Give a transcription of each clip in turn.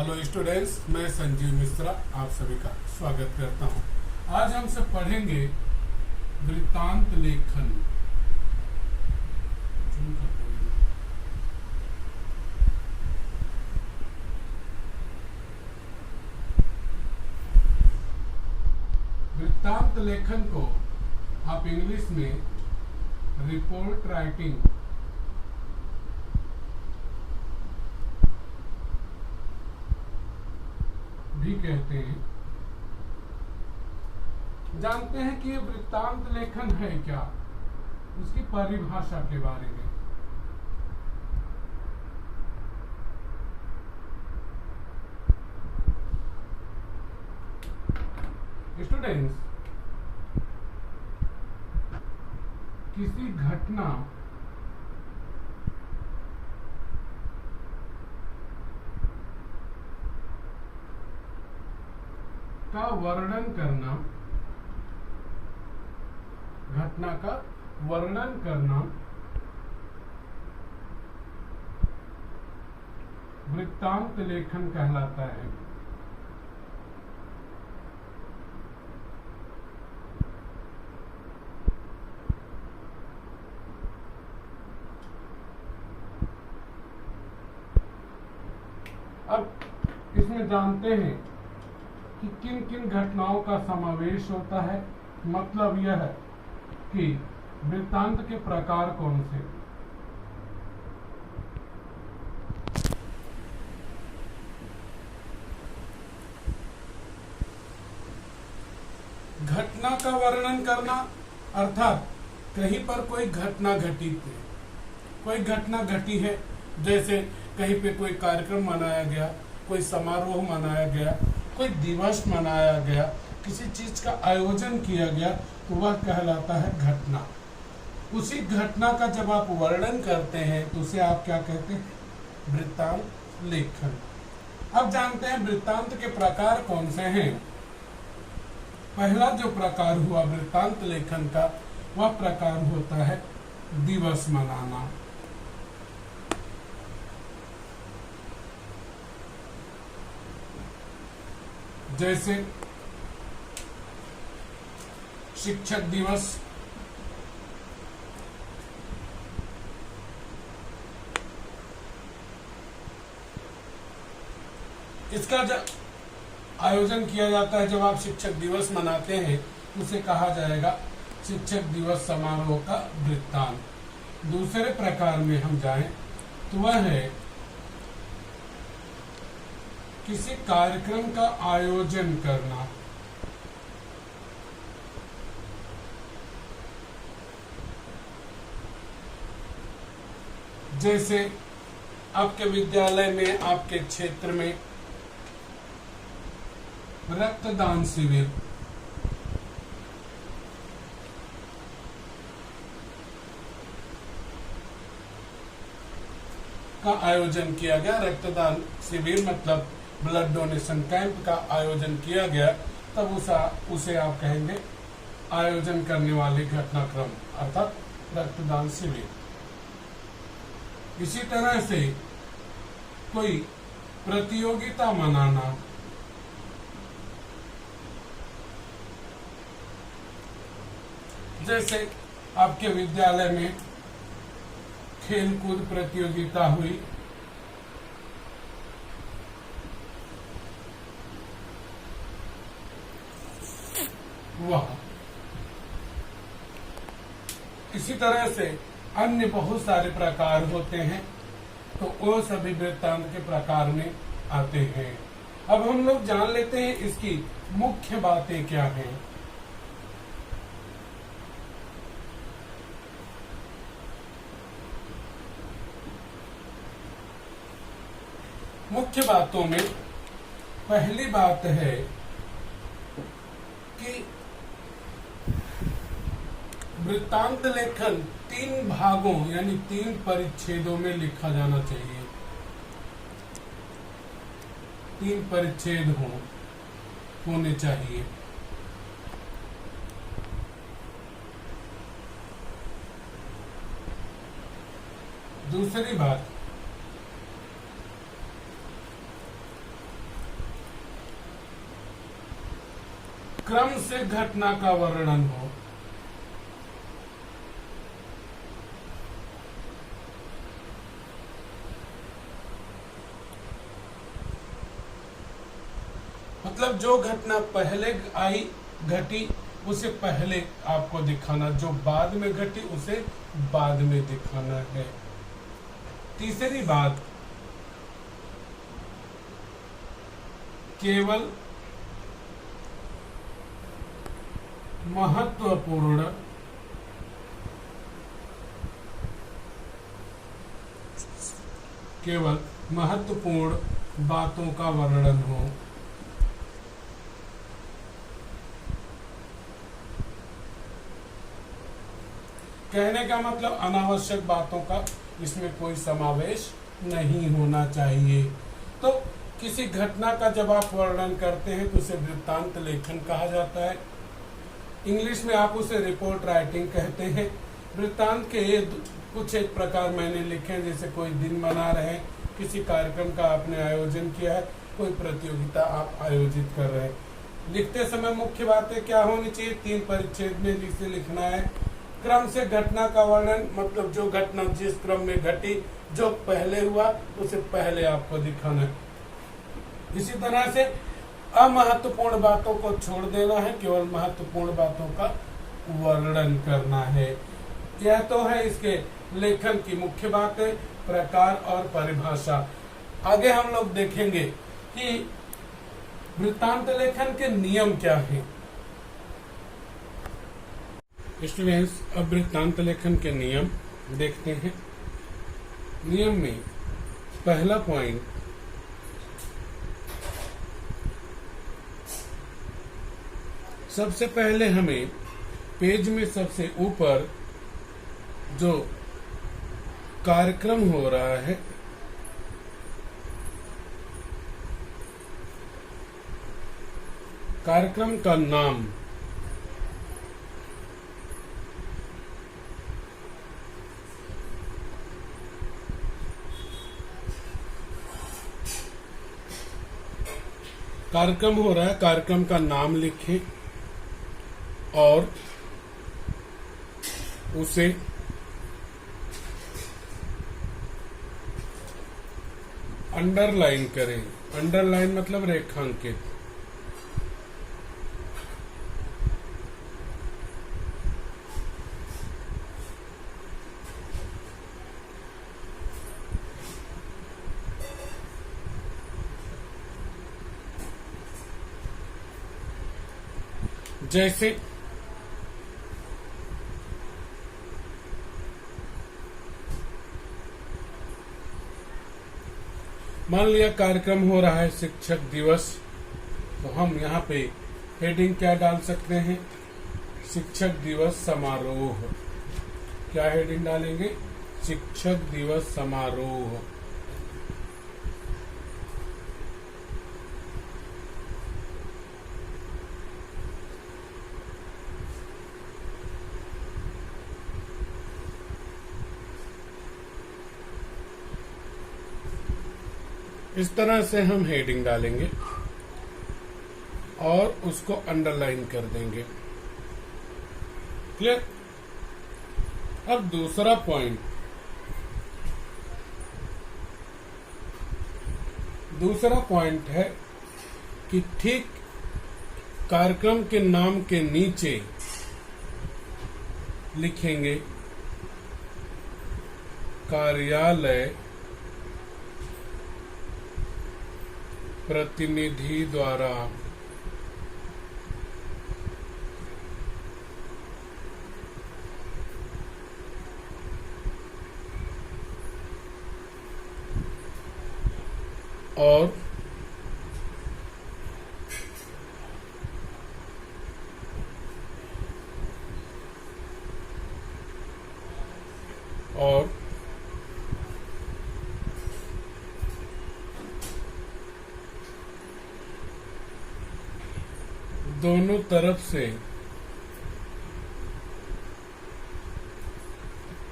Hello students, मैं संजीव मिश्रा आप सभी का स्वागत करता हूं। आज हम सब पढ़ेंगे वृत्तांत लेखन। वृत्तांत लेखन को आप इंग्लिश में रिपोर्ट राइटिंग भी कहते हैं। जानते हैं कि ये वृत्तांत लेखन है क्या, उसकी परिभाषा के बारे में। स्टूडेंट्स, किसी घटना का वर्णन करना, घटना का वर्णन करना वृत्तांत लेखन कहलाता है। अब इसमें जानते हैं कि किन किन घटनाओं का समावेश होता है। मतलब यह है कि वृत्तांत के प्रकार कौन से। घटना का वर्णन करना अर्थात कहीं पर कोई घटना घटित है, कोई घटना घटी है, जैसे कहीं पे कोई कार्यक्रम मनाया गया, कोई समारोह मनाया गया, कोई दिवस मनाया गया, किसी चीज का आयोजन किया गया, तो वह कहलाता है घटना। उसी घटना का जब आप वर्णन करते हैं तो उसे आप क्या कहते हैं? वृत्तांत लेखन। अब जानते हैं वृत्तांत के प्रकार कौन से हैं। पहला जो प्रकार हुआ वृत्तांत लेखन का, वह प्रकार होता है दिवस मनाना। जैसे शिक्षक दिवस, इसका जब आयोजन किया जाता है, जब आप शिक्षक दिवस मनाते हैं, उसे कहा जाएगा शिक्षक दिवस समारोह का वृत्तांत। दूसरे प्रकार में हम जाएं तो वह है किसी कार्यक्रम का आयोजन करना। जैसे आपके विद्यालय में, आपके क्षेत्र में रक्तदान शिविर, का आयोजन किया गया। रक्तदान शिविर मतलब ब्लड डोनेशन कैंप का आयोजन किया गया, तब उसे आप कहेंगे आयोजन करने वाले घटनाक्रम अर्थात रक्तदान शिविर। इसी तरह से कोई प्रतियोगिता मनाना, जैसे आपके विद्यालय में खेल कूद प्रतियोगिता हुई, वह। इसी तरह से अन्य बहुत सारे प्रकार होते हैं, तो वो सभी वृत्तांत के प्रकार में आते हैं। अब हम लोग जान लेते हैं इसकी मुख्य बातें क्या हैं। मुख्य बातों में पहली बात है कि वृत्तांत लेखन 3 भागों यानी 3 परिच्छेदों में लिखा जाना चाहिए। 3 परिच्छेद होने चाहिए। दूसरी बात, क्रम से घटना का वर्णन हो। मतलब जो घटना पहले आई घटी उसे पहले आपको दिखाना, जो बाद में घटी उसे बाद में दिखाना है। तीसरी बात, केवल महत्वपूर्ण बातों का वर्णन हो। कहने का मतलब अनावश्यक बातों का इसमें कोई समावेश नहीं होना चाहिए। तो किसी घटना का जब आप वर्णन करते हैं तो उसे वृत्तांत लेखन कहा जाता है। इंग्लिश में आप उसे रिपोर्ट राइटिंग कहते हैं। वृत्तांत के कुछ एक प्रकार मैंने लिखे हैं, जैसे कोई दिन मना रहे हैं, किसी कार्यक्रम का आपने आयोजन किया है, कोई प्रतियोगिता आप आयोजित कर रहे हैं। लिखते समय मुख्य बातें क्या होनी चाहिए, 3 परिच्छेद में जिसे लिखना है। क्रम से घटना का वर्णन, मतलब जो घटना जिस क्रम में घटी, जो पहले हुआ उसे पहले आपको दिखाना है। इसी तरह से अमहत्वपूर्ण बातों को छोड़ देना है, केवल महत्वपूर्ण बातों का वर्णन करना है। यह तो है इसके लेखन की मुख्य बातें, प्रकार और परिभाषा। आगे हम लोग देखेंगे कि वृत्तांत लेखन के नियम क्या हैं। स्टूडेंट्स, अब वृत्तांत लेखन के नियम देखते हैं। नियम में पहला पॉइंट, सबसे पहले हमें पेज में सबसे ऊपर जो कार्यक्रम हो रहा है कार्यक्रम का नाम कार्यक्रम हो रहा है, कार्यक्रम का नाम लिखें और उसे अंडरलाइन करें। अंडरलाइन मतलब रेखांकित। जैसे मान लिया कार्यक्रम हो रहा है शिक्षक दिवस, तो हम यहाँ पे हेडिंग क्या डाल सकते हैं, शिक्षक दिवस समारोह। क्या हेडिंग डालेंगे, शिक्षक दिवस समारोह। इस तरह से हम हेडिंग डालेंगे और उसको अंडरलाइन कर देंगे। क्लियर। अब दूसरा पॉइंट, है कि ठीक कार्यक्रम के नाम के नीचे लिखेंगे कार्यालय प्रतिनिधि द्वारा और दोनों तरफ से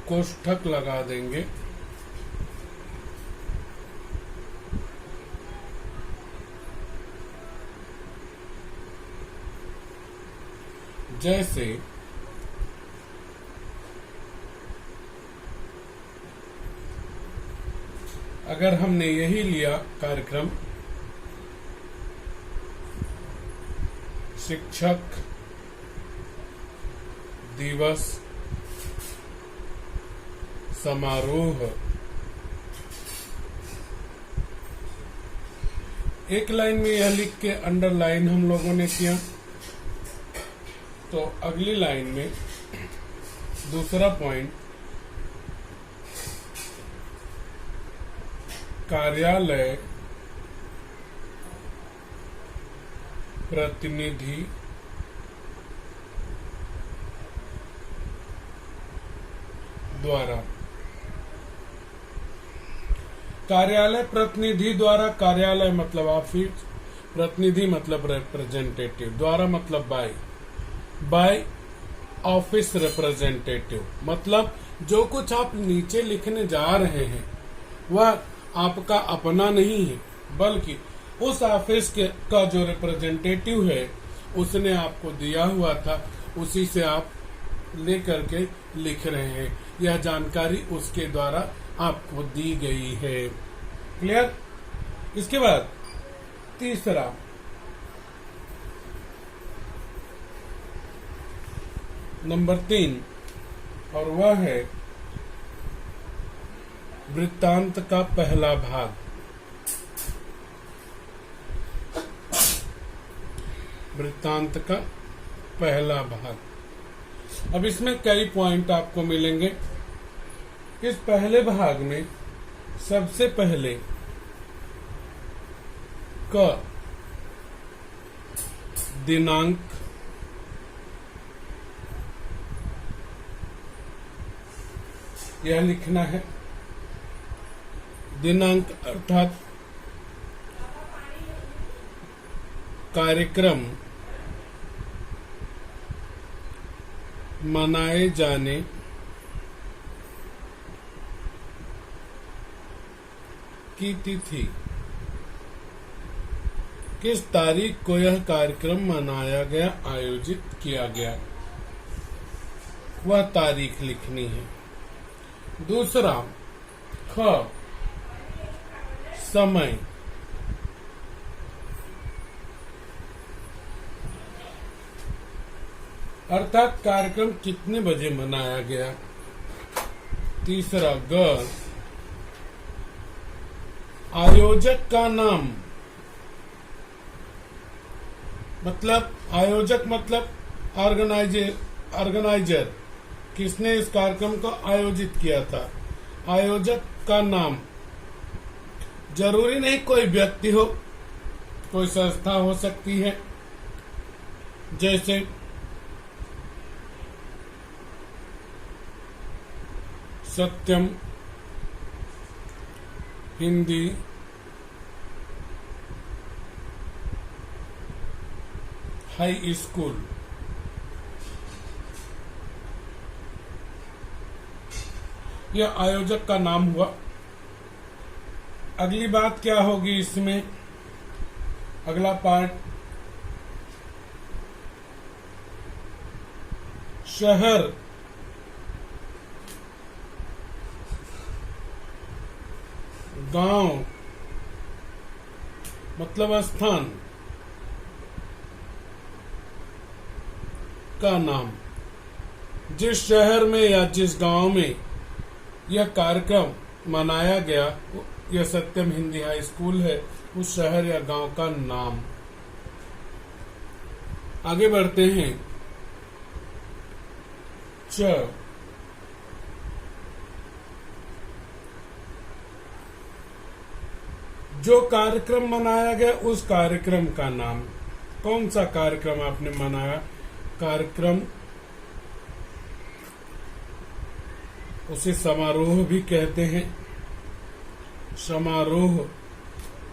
कोष्ठक लगा देंगे। जैसे अगर हमने यही लिया कार्यक्रम शिक्षक दिवस समारोह, एक लाइन में यह लिख के अंडरलाइन हम लोगों ने किया, तो अगली लाइन में दूसरा पॉइंट कार्यालय प्रतिनिधि द्वारा, कार्यालय प्रतिनिधि द्वारा, कार्यालय मतलब ऑफिस, प्रतिनिधि मतलब रिप्रेजेंटेटिव, द्वारा मतलब बाय ऑफिस रिप्रेजेंटेटिव, मतलब जो कुछ आप नीचे लिखने जा रहे हैं वह आपका अपना नहीं है, बल्कि उस ऑफिस के का जो रिप्रेजेंटेटिव है उसने आपको दिया हुआ था, उसी से आप लेकर के लिख रहे हैं। यह जानकारी उसके द्वारा आपको दी गई है। क्लियर? इसके बाद तीसरा नंबर 3, और वह है वृत्तांत का पहला भाग। वृत्तांत का पहला भाग। अब इसमें कई पॉइंट आपको मिलेंगे। इस पहले भाग में सबसे पहले क दिनांक, यह लिखना है। दिनांक अर्थात कार्यक्रम मनाए जाने की तिथि, किस तारीख को यह कार्यक्रम मनाया गया, आयोजित किया गया, वह तारीख लिखनी है। दूसरा ख समय, अर्थात कार्यक्रम कितने बजे मनाया गया। तीसरा ग आयोजक का नाम, मतलब आयोजक मतलब ऑर्गेनाइजर, किसने इस कार्यक्रम को आयोजित किया था। आयोजक का नाम, जरूरी नहीं कोई व्यक्ति हो, कोई संस्था हो सकती है, जैसे सत्यम हिंदी हाई स्कूल। यह आयोजक का नाम हुआ। अगली बात क्या होगी इसमें, अगला पार्ट शहर, गांव मतलब स्थान का नाम, जिस शहर में या जिस गांव में यह कार्यक्रम मनाया गया, यह सत्यम हिंदी हाई स्कूल है, उस शहर या गांव का नाम। आगे बढ़ते हैं। च जो कार्यक्रम मनाया गया उस कार्यक्रम का नाम। कौन सा कार्यक्रम आपने मनाया, कार्यक्रम, उसे समारोह भी कहते हैं। समारोह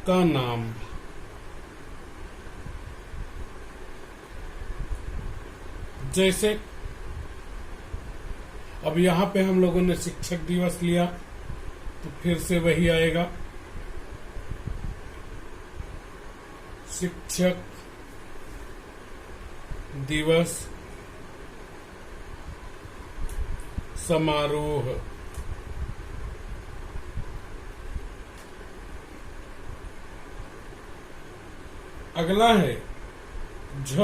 का नाम, जैसे अब यहां पे हम लोगों ने शिक्षक दिवस लिया, तो फिर से वही आएगा, शिक्षक दिवस समारोह। अगला है झ,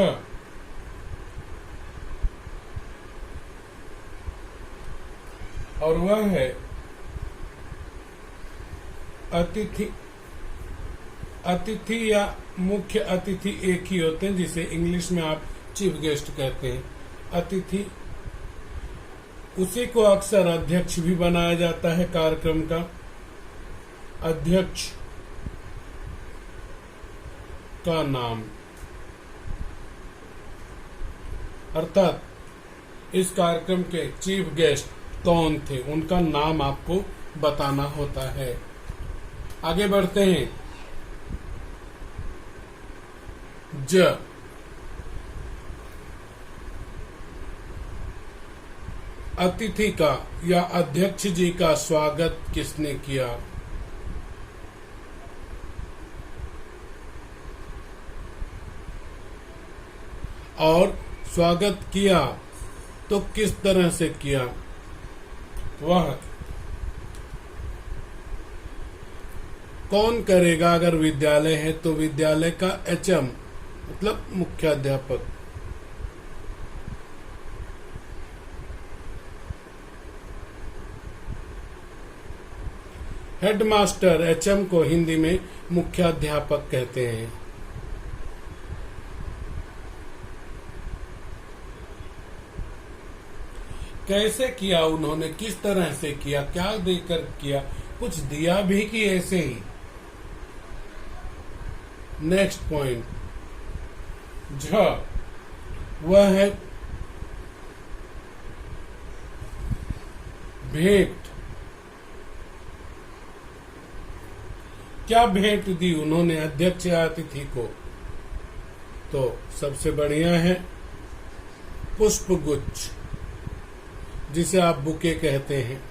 और वह है अतिथि। अतिथि या मुख्य अतिथि एक ही होते हैं, जिसे इंग्लिश में आप चीफ गेस्ट कहते हैं। अतिथि, उसी को अक्सर अध्यक्ष भी बनाया जाता है कार्यक्रम का। अध्यक्ष का नाम, अर्थात इस कार्यक्रम के चीफ गेस्ट कौन थे, उनका नाम आपको बताना होता है। आगे बढ़ते हैं। ज, अतिथि का या अध्यक्ष जी का स्वागत किसने किया? और स्वागत किया तो किस तरह से किया? वह कौन करेगा? अगर विद्यालय है तो विद्यालय का एचएम मतलब मुख्याध्यापक। हेडमास्टर, एचएम को हिंदी में मुख्याध्यापक कहते हैं। कैसे किया उन्होंने, किस तरह से किया, क्या देकर किया? कुछ दिया भी कि ऐसे ही? नेक्स्ट पॉइंट झ, वह है भेंट। क्या भेंट दी उन्होंने अध्यक्ष या अतिथि को? तो सबसे बढ़िया है पुष्पगुच्छ, जिसे आप बुके कहते हैं।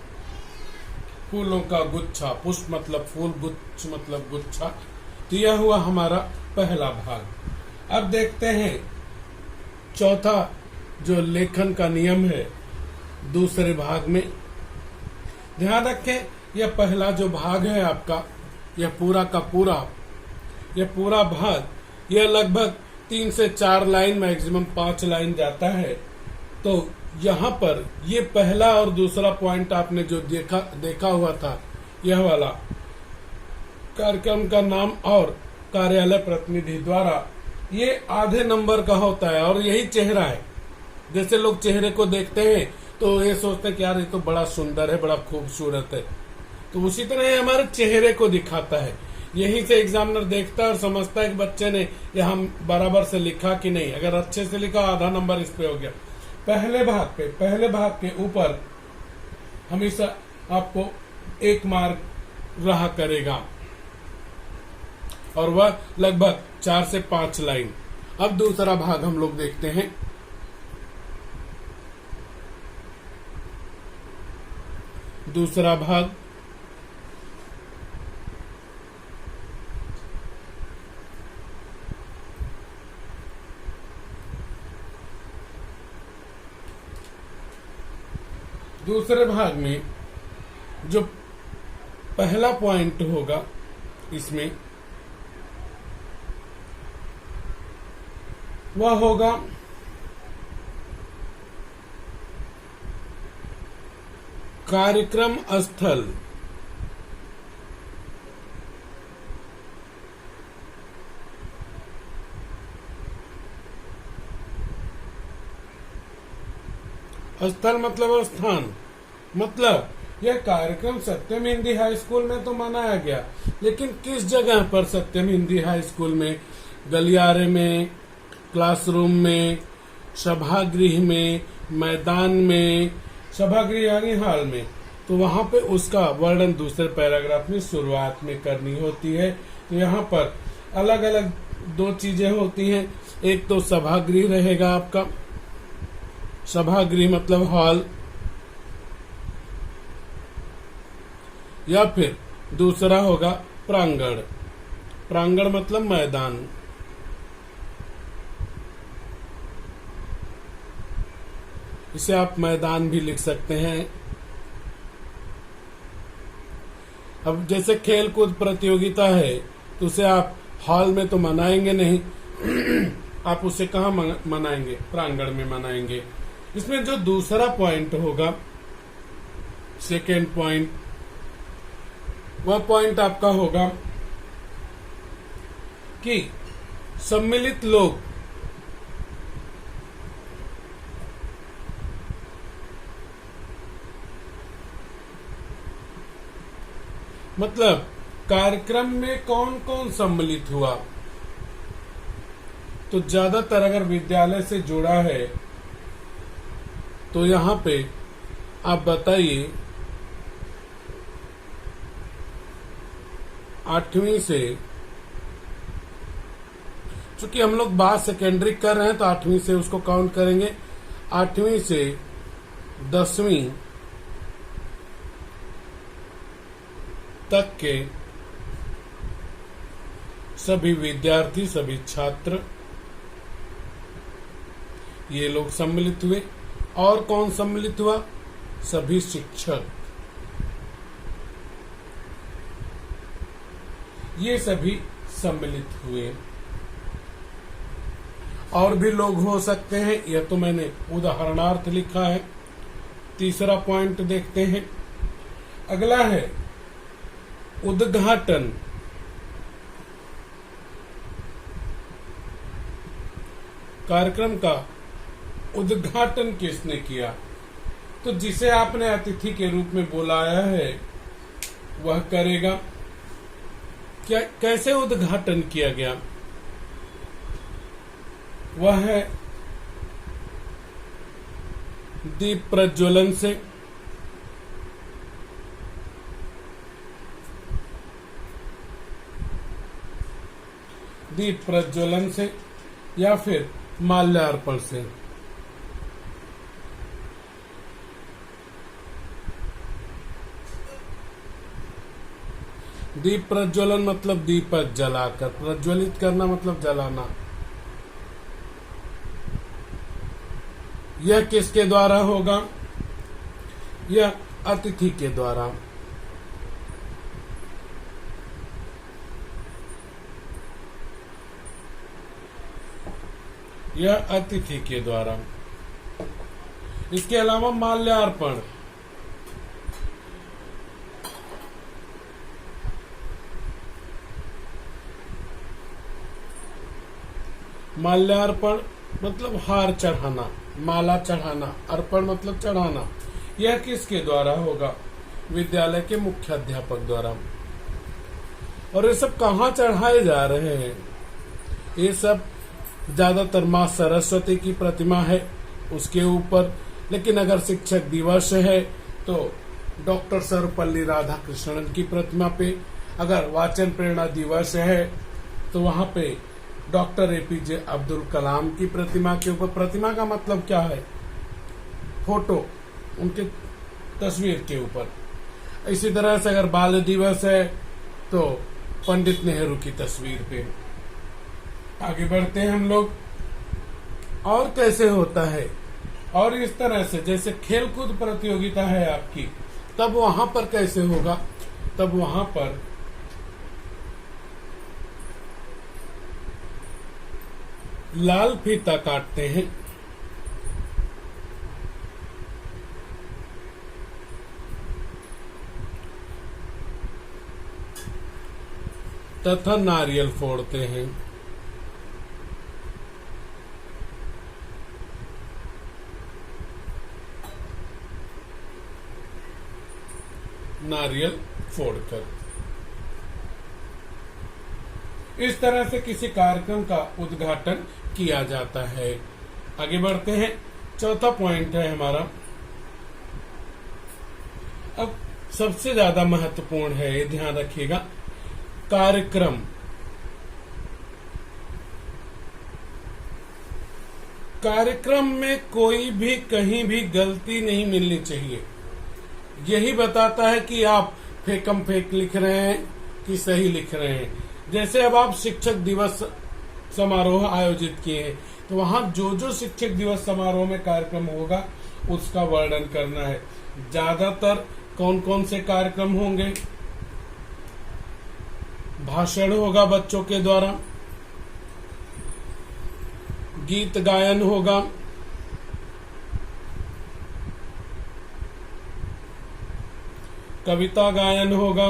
फूलों का गुच्छा, पुष्प मतलब फूल, गुच्छ मतलब गुच्छा। तो यह हुआ हमारा पहला भाग। अब देखते हैं चौथा जो लेखन का नियम है दूसरे भाग में। ध्यान रखें, यह पहला जो भाग है आपका, यह पूरा का पूरा, यह पूरा भाग, यह लगभग 3 से 4 लाइन, मैक्सिमम 5 लाइन जाता है। तो यहाँ पर ये पहला और दूसरा पॉइंट आपने जो देखा हुआ था, यह वाला कार्यक्रम का नाम और कार्यालय प्रतिनिधि द्वारा, ये आधे नंबर का होता है और यही चेहरा है। जैसे लोग चेहरे को देखते हैं तो ये सोचते हैं कि यार ये तो बड़ा सुंदर है, बड़ा खूबसूरत है, तो उसी तरह ये हमारे चेहरे को दिखाता है। यहीं से एग्जामिनर देखता है और समझता है कि बच्चे ने यहाँ बराबर से लिखा कि नहीं। अगर अच्छे से लिखा, आधा नंबर इस पे हो गया। पहले भाग के ऊपर हमेशा आपको 1 मार्क रहा करेगा और वह लगभग 4 से 5 लाइन। अब दूसरा भाग हम लोग देखते हैं। दूसरा भाग दूसरे भाग में जो पहला पॉइंट होगा इसमें, वह होगा कार्यक्रम स्थल। स्थल मतलब स्थान, मतलब यह कार्यक्रम सत्यम हिंदी हाई स्कूल में तो मनाया गया, लेकिन किस जगह पर सत्यम हिंदी हाई स्कूल में? गलियारे में, क्लासरूम में, सभागृह में, मैदान में, सभागृह यानी हॉल में। तो वहां पे उसका वर्णन दूसरे पैराग्राफ में शुरुआत में करनी होती है। तो यहाँ पर अलग अलग 2 चीजें होती हैं। एक तो सभागृह रहेगा आपका, सभागृह मतलब हॉल, या फिर दूसरा होगा प्रांगण। प्रांगण मतलब मैदान। इसे आप मैदान भी लिख सकते हैं, अब जैसे खेल कूद प्रतियोगिता है तो उसे आप हॉल में तो मनाएंगे नहीं आप उसे कहाँ मनाएंगे? प्रांगण में मनाएंगे। इसमें जो दूसरा पॉइंट होगा, सेकेंड पॉइंट, वह पॉइंट आपका होगा कि सम्मिलित लोग मतलब कार्यक्रम में कौन कौन सम्मिलित हुआ। तो ज्यादातर अगर विद्यालय से जुड़ा है तो यहां पे आप बताइए 8वीं से, चूंकि हम लोग बात सेकेंडरी कर रहे हैं तो 8वीं से उसको काउंट करेंगे। 8वीं से 10वीं तक के सभी विद्यार्थी, सभी छात्र, ये लोग सम्मिलित हुए। और कौन सम्मिलित हुआ? सभी शिक्षक, ये सभी सम्मिलित हुए। और भी लोग हो सकते हैं, यह तो मैंने उदाहरणार्थ लिखा है। तीसरा पॉइंट देखते हैं। अगला है उद्घाटन। कार्यक्रम का उद्घाटन किसने किया? तो जिसे आपने अतिथि के रूप में बुलाया है वह करेगा। क्या, कैसे उद्घाटन किया गया? वह है दीप प्रज्वलन से। दीप प्रज्वलन से या फिर माल्यार्पण से। दीप प्रज्वलन मतलब दीपक जलाकर, प्रज्वलित करना मतलब जलाना। यह किसके द्वारा होगा? यह अतिथि के द्वारा। यह अतिथि के द्वारा। इसके अलावा माल्यार्पण, माल्यार्पण मतलब हार चढ़ाना, माला चढ़ाना, अर्पण मतलब चढ़ाना। यह किसके द्वारा होगा? विद्यालय के मुख्याध्यापक द्वारा। और ये सब कहाँ चढ़ाए जा रहे हैं? ये सब ज्यादातर माँ सरस्वती की प्रतिमा है उसके ऊपर, लेकिन अगर शिक्षक दिवस है तो डॉक्टर सर्वपल्ली राधाकृष्णन की प्रतिमा पे, अगर वाचन प्रेरणा दिवस है तो वहां पे डॉक्टर एपीजे अब्दुल कलाम की प्रतिमा के ऊपर। प्रतिमा का मतलब क्या है? फोटो, उनके तस्वीर के ऊपर। इसी तरह से अगर बाल दिवस है तो पंडित नेहरू की तस्वीर पे। आगे बढ़ते हैं हम लोग। और कैसे होता है? और इस तरह से जैसे खेलकूद प्रतियोगिता है आपकी, तब वहां पर कैसे होगा? तब वहां पर लाल फीता काटते हैं तथा नारियल फोड़ते हैं। नारियल फोड़कर इस तरह से किसी कार्यक्रम का उद्घाटन किया जाता है। आगे बढ़ते हैं। चौथा पॉइंट है हमारा, अब सबसे ज्यादा महत्वपूर्ण है, ये ध्यान रखिएगा। कार्यक्रम, कार्यक्रम में कोई भी कहीं भी गलती नहीं मिलनी चाहिए। यही बताता है कि आप फेकम फेक लिख रहे हैं कि सही लिख रहे हैं। जैसे अब आप शिक्षक दिवस समारोह आयोजित किए हैं तो वहां जो जो शिक्षक दिवस समारोह में कार्यक्रम होगा उसका वर्णन करना है। ज्यादातर कौन कौन से कार्यक्रम होंगे? भाषण होगा बच्चों के द्वारा, गीत गायन होगा, कविता गायन होगा,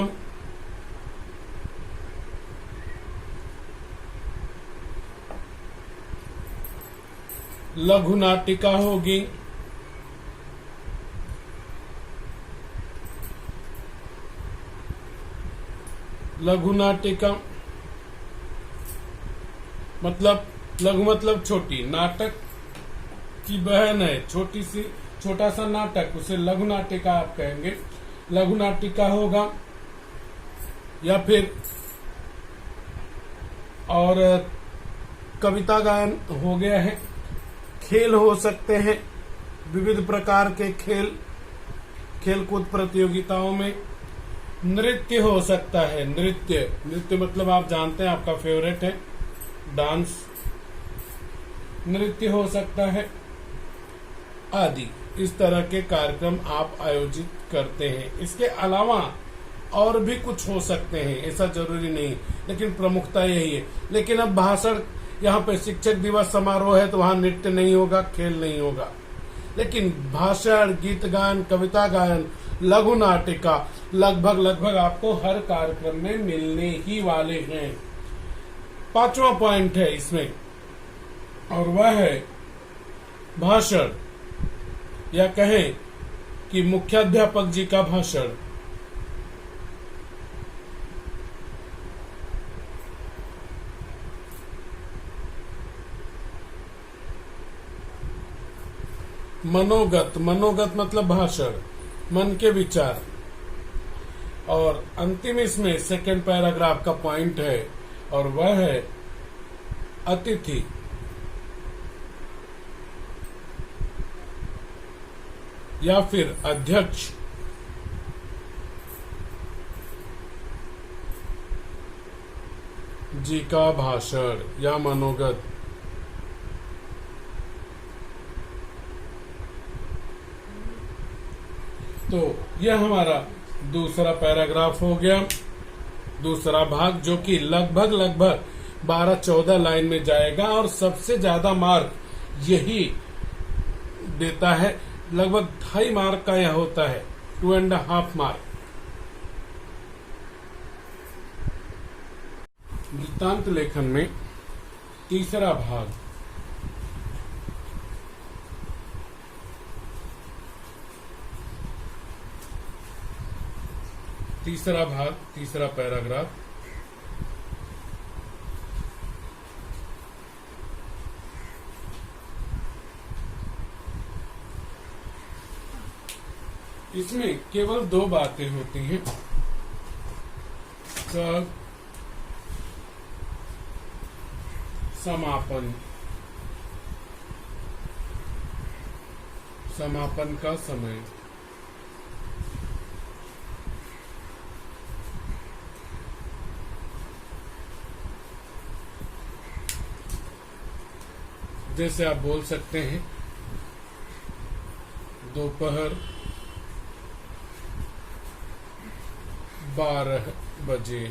लघु नाटिका होगी, लघु नाटिका मतलब लघु मतलब छोटी, नाटक की बहन है, छोटा सा नाटक, उसे लघु नाटिका आप कहेंगे। लघु नाटिका होगा, या फिर और कविता गायन हो गया है। खेल हो सकते हैं, विविध प्रकार के खेलकूद प्रतियोगिताओं में। नृत्य हो सकता है, नृत्य मतलब आप जानते हैं, आपका फेवरेट है डांस, नृत्य हो सकता है आदि। इस तरह के कार्यक्रम आप आयोजित करते हैं। इसके अलावा और भी कुछ हो सकते हैं, ऐसा जरूरी नहीं, लेकिन प्रमुखता यही है। लेकिन अब भाषण, यहाँ पे शिक्षक दिवस समारोह है तो वहां नृत्य नहीं होगा, खेल नहीं होगा, लेकिन भाषण, गीत गायन, कविता गायन, लघु नाटिका लगभग आपको हर कार्यक्रम में मिलने ही वाले हैं। 5वां पॉइंट है इसमें, और वह है भाषण, या कहें कि मुख्याध्यापक जी का भाषण। मनोगत मतलब भाषण, मन के विचार। और अंतिम इसमें सेकंड पैराग्राफ का पॉइंट है, और वह है अतिथि। या फिर अध्यक्ष जी का भाषण या मनोगत। तो यह हमारा दूसरा पैराग्राफ हो गया, दूसरा भाग, जो कि लगभग 12-14 लाइन में जाएगा, और सबसे ज्यादा मार्क यही देता है। लगभग 2.5 मार्क का यह होता है, 2.5 मार्क। वृत्तांत लेखन में तीसरा भाग, तीसरा पैराग्राफ। इसमें केवल 2 बातें होती हैं। समापन का समय। जैसे आप बोल सकते हैं दोपहर 12 बजे।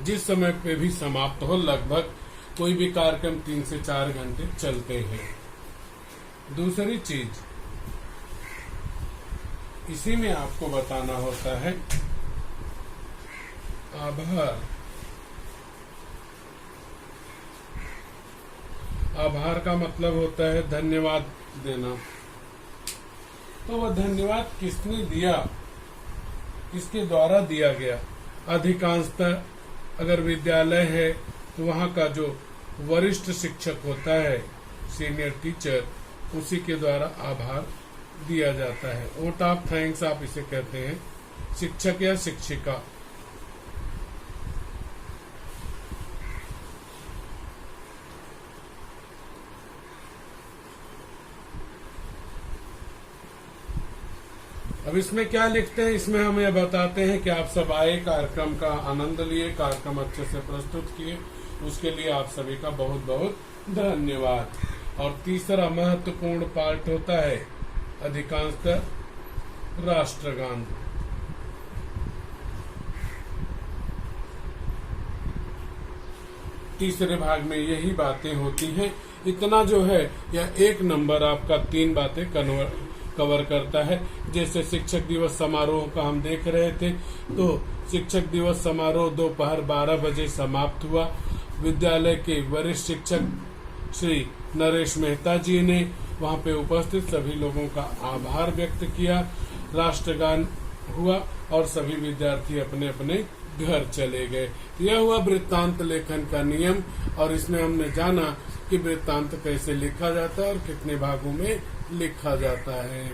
जिस समय पे भी समाप्त हो, लगभग कोई भी कार्यक्रम 3 से 4 घंटे चलते हैं। दूसरी चीज इसी में आपको बताना होता है आभार। आभार का मतलब होता है धन्यवाद देना। तो वह धन्यवाद किसने दिया, किसके द्वारा दिया गया। अधिकांशतः अगर विद्यालय है तो वहाँ का जो वरिष्ठ शिक्षक होता है, सीनियर टीचर, उसी के द्वारा आभार दिया जाता है। वोट ऑफ थैंक्स आप इसे कहते हैं, शिक्षक या शिक्षिका। अब इसमें क्या लिखते हैं, इसमें हम यह बताते हैं कि आप सब आए, कार्यक्रम का आनंद लिए, कार्यक्रम अच्छे से प्रस्तुत किए, उसके लिए आप सभी का बहुत बहुत धन्यवाद। और तीसरा महत्वपूर्ण पार्ट होता है अधिकांशतः राष्ट्रगान। तीसरे भाग में यही बातें होती हैं। इतना जो है यह 1 नंबर आपका 3 बातें कवर करता है। जैसे शिक्षक दिवस समारोह का हम देख रहे थे, तो शिक्षक दिवस समारोह दोपहर 12 बजे समाप्त हुआ। विद्यालय के वरिष्ठ शिक्षक श्री नरेश मेहता जी ने वहां पे उपस्थित सभी लोगों का आभार व्यक्त किया। राष्ट्रगान हुआ और सभी विद्यार्थी अपने अपने घर चले गए। यह हुआ वृत्तांत लेखन का नियम, और इसमें हमने जाना कि वृत्तांत कैसे लिखा जाता है और कितने भागों में लिखा जाता है।